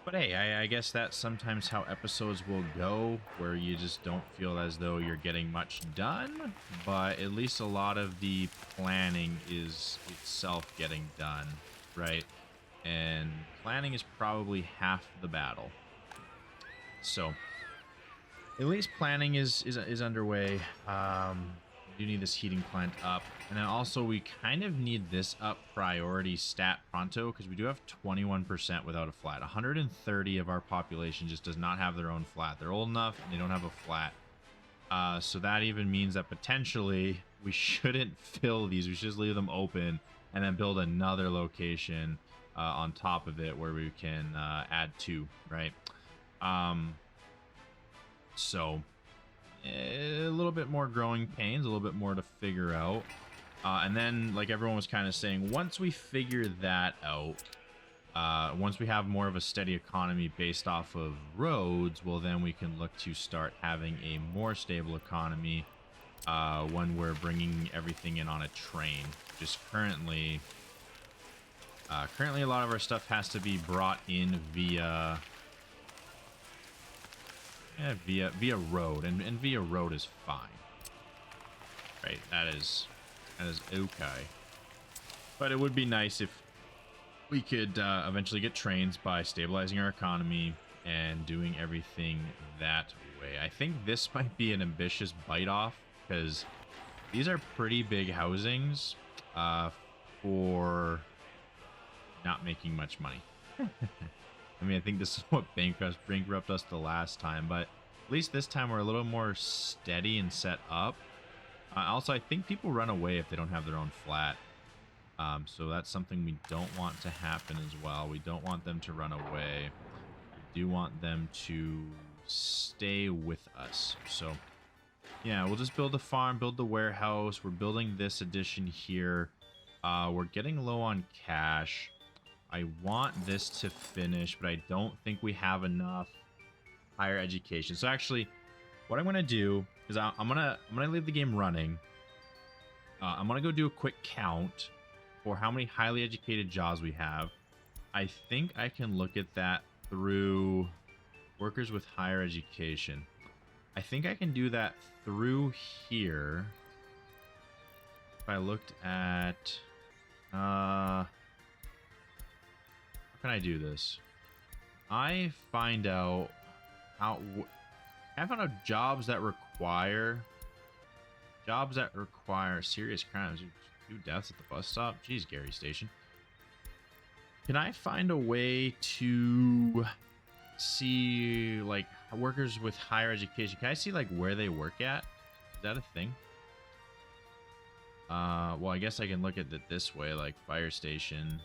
But hey, I guess that's sometimes how episodes will go, where you just don't feel as though you're getting much done, but at least a lot of the planning is itself getting done, right? And planning is probably half the battle. So at least planning is underway. We do need this heating plant up, and then also we kind of need this up priority stat pronto because we do have 21% without a flat. 130 of our population just does not have their own flat. They're old enough and they don't have a flat. So that even means that potentially we shouldn't fill these. We should just leave them open and then build another location on top of it where we can add 2, right? So a little bit more growing pains, a little bit more to figure out. And then, like everyone was kind of saying, once we figure that out, once we have more of a steady economy based off of roads, well, then we can look to start having a more stable economy when we're bringing everything in on a train. Just currently a lot of our stuff has to be brought in via road, and via road is fine, right? That is okay. But it would be nice if we could eventually get trains by stabilizing our economy and doing everything that way. I think this might be an ambitious bite off because these are pretty big housings for not making much money. I mean, I think this is what bankrupt us the last time, but at least this time we're a little more steady and set up. Also, I think people run away if they don't have their own flat. So that's something we don't want to happen as well. We don't want them to run away. We do want them to stay with us. So yeah, we'll just build the farm, build the warehouse. We're building this addition here. We're getting low on cash. I want this to finish, but I don't think we have enough higher education. So actually, what I'm gonna do is I'm gonna leave the game running. I'm gonna go do a quick count for how many highly educated jobs we have. I think I can look at that through workers with higher education. I think I can do that through here. If I looked at how can I do this? I find out jobs that require serious crimes. 2 deaths at the bus stop. Jeez, Gary Station. Can I find a way to see like workers with higher education? Can I see like where they work at? Is that a thing? Well, I guess I can look at it this way, like fire station.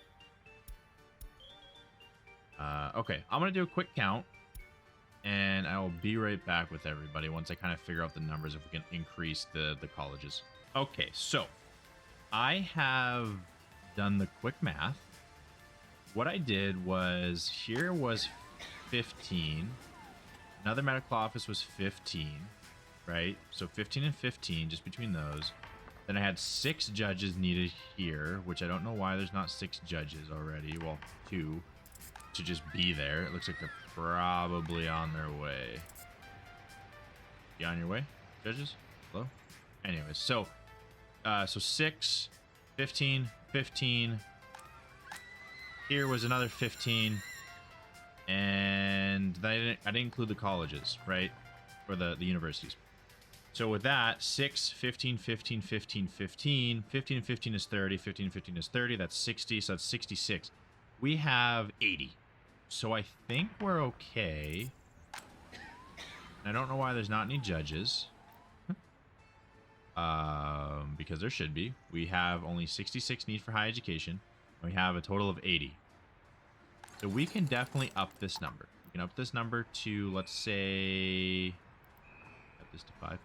Okay, I'm gonna do a quick count, and I will be right back with everybody once I kind of figure out the numbers if we can increase the colleges. Okay, so I have done the quick math. What I did was here was 15. Another medical office was 15, right? So 15 and 15 just between those. Then I had 6 judges needed here, which I don't know why there's not 6 judges already. Well, 2 to just be there. It looks like they're probably on their way. You on your way, judges? Hello? Anyways, so 6, 15, 15. Here was another 15. And I didn't include the colleges, right? Or the universities. So with that, 6, 15, 15, 15, 15. 15 and 15 is 30. 15 and 15 is 30. That's 60. So that's 66. We have 80. So I think we're okay. I don't know why there's not any judges. Because there should be. We have only 66 need for high education. We have a total of 80. So we can definitely up this number. We can up this number to, let's say, up this to 5. What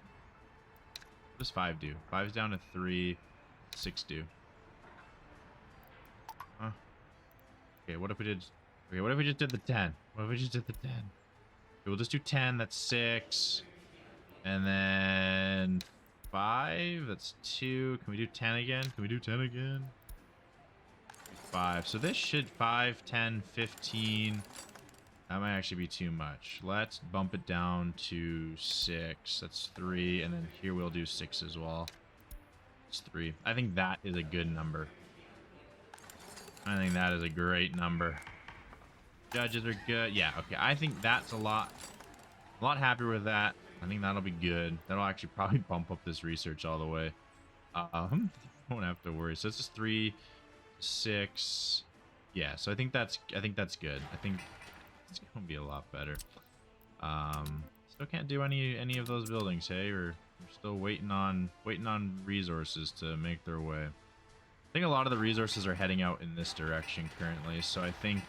does 5 do? 5's down to 3. 6 do. Huh. Okay, what if we did... Okay, what if we just did the 10? What if we just did the 10? Okay, we'll just do 10. That's 6. And then 5. That's 2. Can we do 10 again? Can we do 10 again? 5. So this should 5, 10, 15. That might actually be too much. Let's bump it down to 6. That's 3. And then here we'll do 6 as well. It's 3. I think that is a good number. I think that is a great number. Judges are good. Yeah, okay. I think that's a lot happier with that. I think that'll be good. That'll actually probably bump up this research all the way. Don't have to worry. So it's just 3, 6. Yeah, so I think that's good. I think it's gonna be a lot better. Still can't do any of those buildings, hey? We're still waiting on resources to make their way. I think a lot of the resources are heading out in this direction currently, so I think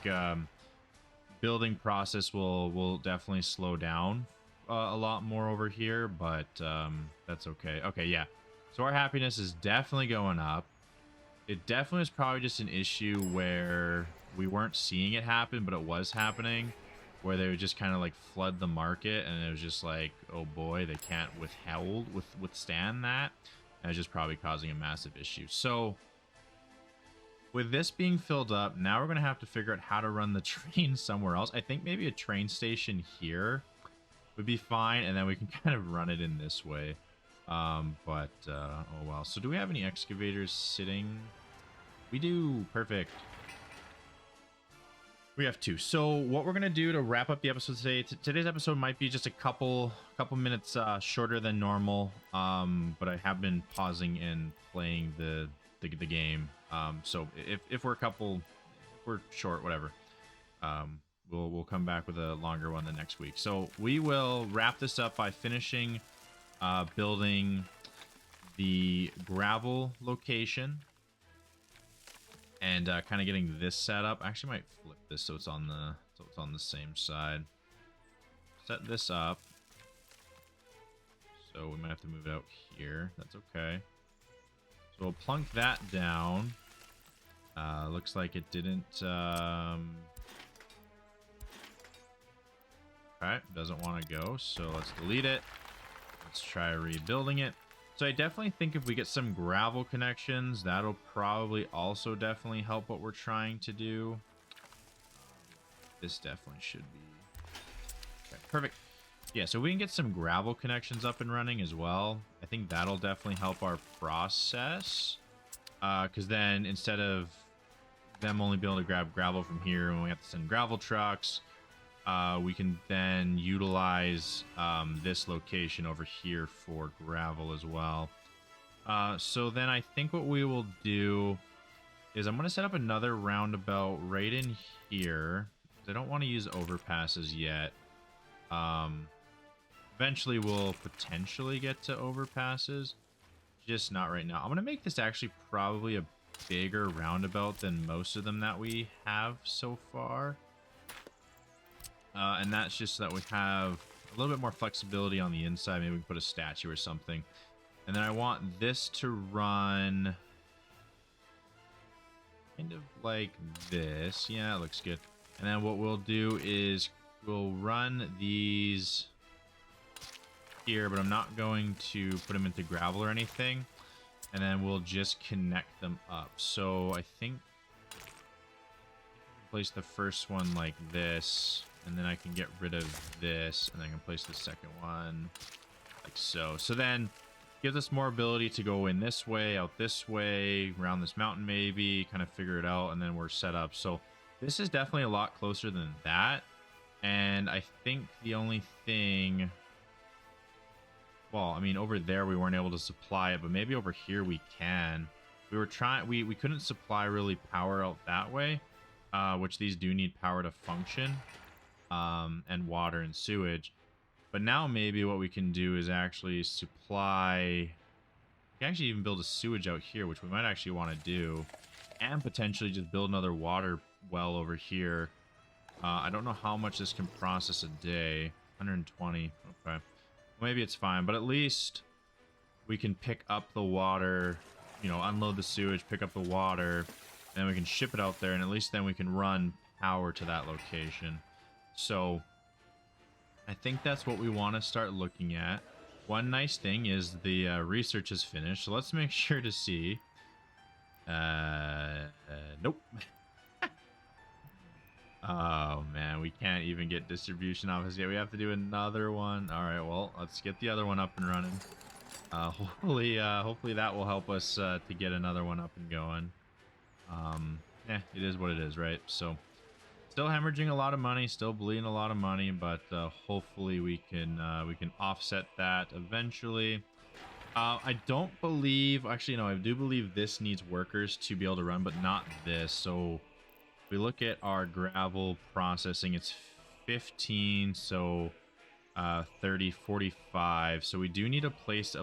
building process will definitely slow down a lot more over here, but that's okay. Okay, yeah. So our happiness is definitely going up. It definitely is probably just an issue where we weren't seeing it happen, but it was happening, where they would just kind of like flood the market, and it was just like, oh boy, they can't withstand that. And it's just probably causing a massive issue. So with this being filled up, now we're going to have to figure out how to run the train somewhere else. I think maybe a train station here would be fine, and then we can kind of run it in this way. Oh well. So do we have any excavators sitting? We do. Perfect. We have 2. So what we're gonna do to wrap up the episode today, today's episode might be just a couple minutes shorter than normal, but I have been pausing and playing the game. So if we're short, whatever, we'll come back with a longer one the next week. So we will wrap this up by finishing building the gravel location and kind of getting this set up. I actually might flip this so it's on the same side. Set this up. So we might have to move it out here. That's okay. So we'll plunk that down. Looks like it didn't. Okay, doesn't want to go. So let's delete it. Let's try rebuilding it. So I definitely think if we get some gravel connections, that'll probably also definitely help what we're trying to do. This definitely should be. Okay, perfect. Yeah, so we can get some gravel connections up and running as well. I think that'll definitely help our process. Because then instead of them only being able to grab gravel from here when we have to send gravel trucks, we can then utilize this location over here for gravel as well. So then I think what we will do is I'm going to set up another roundabout right in here. I don't want to use overpasses yet. Eventually we'll potentially get to overpasses, just not right now. I'm going to make this actually probably a bigger roundabout than most of them that we have so far. And that's just so that we have a little bit more flexibility on the inside. Maybe we can put a statue or something. And then I want this to run kind of like this. Yeah, it looks good. And then what we'll do is we'll run these here, but I'm not going to put them into gravel or anything. And then we'll just connect them up. So I think place the first one like this. And then I can get rid of this, and then I can place the second one like so. So then gives us more ability to go in this way, out this way, around this mountain maybe, kind of figure it out, and then we're set up. So this is definitely a lot closer than that. And I think the only thing, well, I mean, over there we weren't able to supply it, but maybe over here we can. We were trying, we couldn't supply really power out that way, which these do need power to function. And water and sewage. But now maybe what we can do is actually supply... can actually even build a sewage out here, which we might actually want to do, and potentially just build another water well over here. I don't know how much this can process a day. 120. Okay. Maybe it's fine, but at least we can pick up the water, you know, unload the sewage, pick up the water, and we can ship it out there, and at least then we can run power to that location. So I think that's what we want to start looking at. One nice thing is the research is finished, so let's make sure to see. Nope. Oh man, we can't even get distribution office yet. We have to do another one. All right, well, let's get the other one up and running. Hopefully that will help us to get another one up and going. It is what it is, right? So, still hemorrhaging a lot of money, still bleeding a lot of money, but hopefully we can offset that eventually. I don't believe, actually, no, I do believe this needs workers to be able to run, but not this. So we look at our gravel processing, it's 15, so 30, 45. So we do need a place,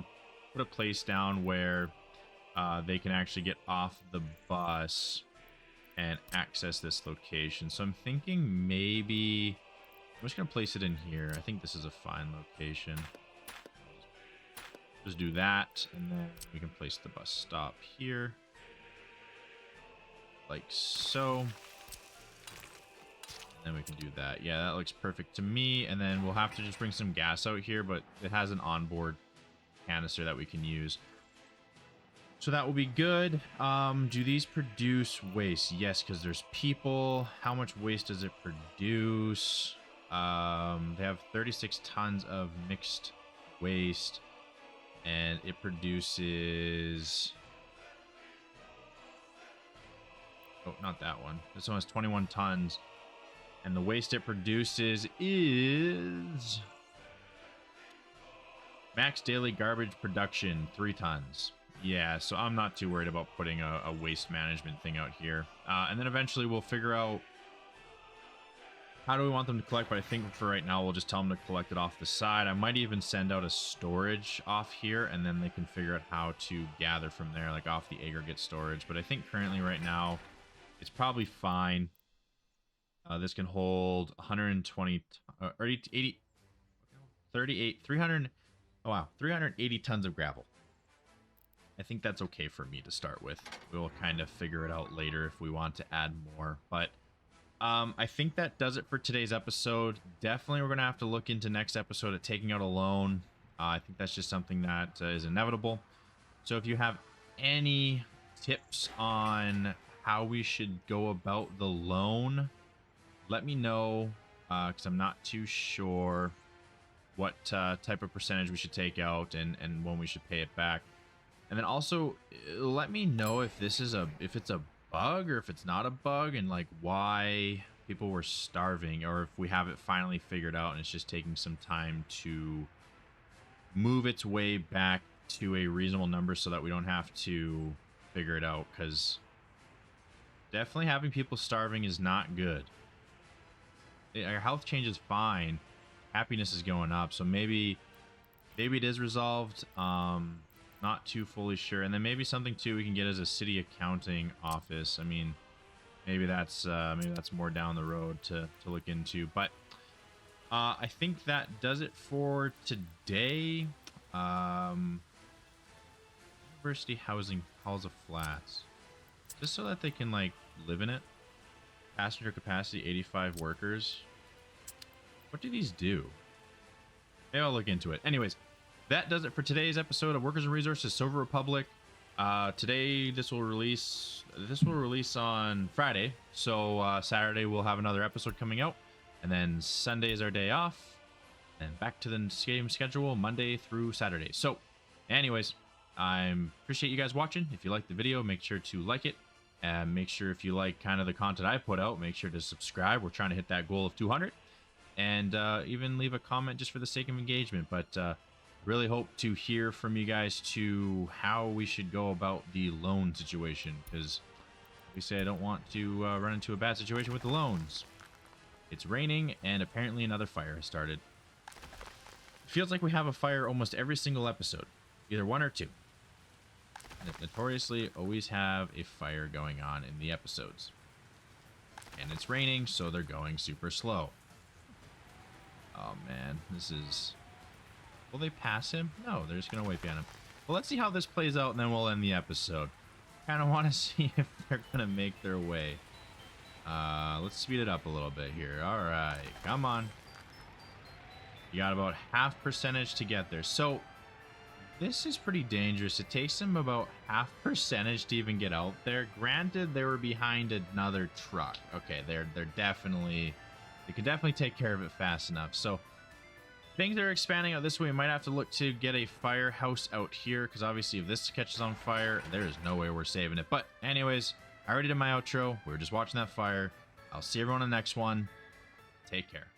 put a place down where they can actually get off the bus and access this location. So I'm thinking maybe I'm just gonna place it in here. I think this is a fine location. Just do that, and then we can place the bus stop here, like so. And then we can do that. Yeah, that looks perfect to me. And then we'll have to just bring some gas out here, but it has an onboard canister that we can use. So that will be good. Do these produce waste? Yes, because there's people. How much waste does it produce? They have 36 tons of mixed waste, and it produces... Oh, not that one. This one has 21 tons. And the waste it produces is... max daily garbage production, 3 tons. Yeah, so I'm not too worried about putting a waste management thing out here. And then eventually we'll figure out how do we want them to collect, but I think for right now we'll just tell them to collect it off the side. I might even send out a storage off here, and then they can figure out how to gather from there, like off the aggregate storage. But I think currently right now it's probably fine. This can hold 120 or 80, 38, 300. Oh wow, 380 tons of gravel. I think that's okay for me to start with. We'll kind of figure it out later if we want to add more. But I think that does it for today's episode. Definitely we're going to have to look into next episode at taking out a loan. I think that's just something that is inevitable. So if you have any tips on how we should go about the loan, let me know, because I'm not too sure what type of percentage we should take out and when we should pay it back. And then also let me know if this is if it's a bug or if it's not a bug, and like why people were starving, or if we have it finally figured out and it's just taking some time to move its way back to a reasonable number so that we don't have to figure it out, because definitely having people starving is not good. Our health change is fine, happiness is going up, so maybe it is resolved. Not too fully sure. And then maybe something too we can get as a city accounting office. I mean, maybe that's more down the road to look into. But I think that does it for today. University housing halls of flats, just so that they can like live in it. Passenger capacity 85 workers. What do these do? Maybe I'll look into it. Anyways, that does it for today's episode of Workers and Resources Silver Republic. Today this will release on Friday, so Saturday we'll have another episode coming out, and then Sunday is our day off, and back to the same schedule Monday through Saturday. So anyways, I appreciate you guys watching. If you liked the video, make sure to like it, and make sure if you like kind of the content I put out, make sure to subscribe. We're trying to hit that goal of 200, and even leave a comment just for the sake of engagement. But really hope to hear from you guys to how we should go about the loan situation, because we say I don't want to run into a bad situation with the loans. It's raining, and apparently another fire has started. It feels like we have a fire almost every single episode, either one or two. notoriously always have a fire going on in the episodes. And it's raining, so they're going super slow. Oh man, this is... Will they pass him? No, they're just going to wait behind him. Well, let's see how this plays out, and then we'll end the episode. Kind of want to see if they're going to make their way. Let's speed it up a little bit here. All right, come on. You got about half percentage to get there. So this is pretty dangerous. It takes them about half percentage to even get out there. Granted, they were behind another truck. Okay, they're definitely... They can definitely take care of it fast enough. So things are expanding out this way. We might have to look to get a firehouse out here, because obviously if this catches on fire, there's no way we're saving it. But anyways, I already did my outro. We were just watching that fire. I'll see everyone in the next one. Take care.